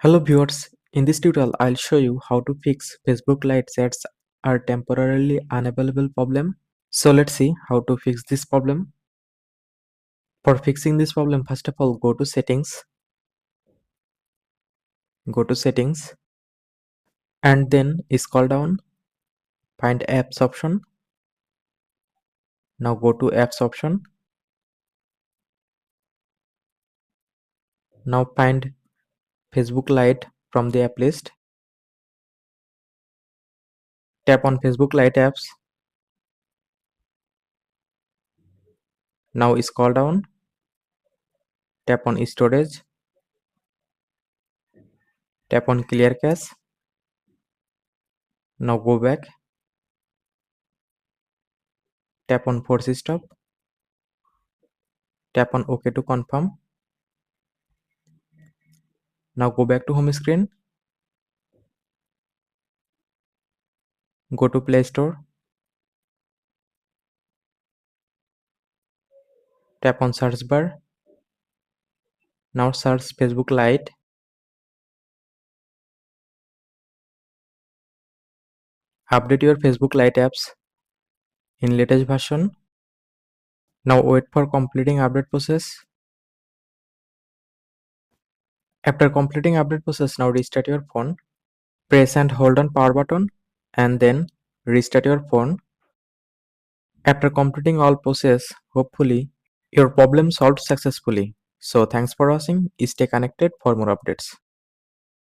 Hello viewers, in this tutorial I'll show you how to fix Facebook Lite chats are temporarily unavailable problem. So let's see how to fix this problem. For fixing this problem, first of all go to settings and then scroll down, find apps option. Now go to apps option. Now find Facebook Lite from the app list. Tap on Facebook Lite apps. Now scroll down, tap on storage, tap on clear cache. Now go back, tap on force stop, tap on OK to confirm. Now go back to home screen, go to Play Store, tap on search bar. Now search Facebook Lite. Update your Facebook Lite apps in latest version. Now wait for completing update process. After completing update process, now restart your phone. Press and hold on power button and then restart your phone. After completing all process, hopefully your problem solved successfully. So thanks for watching. Stay connected for more updates.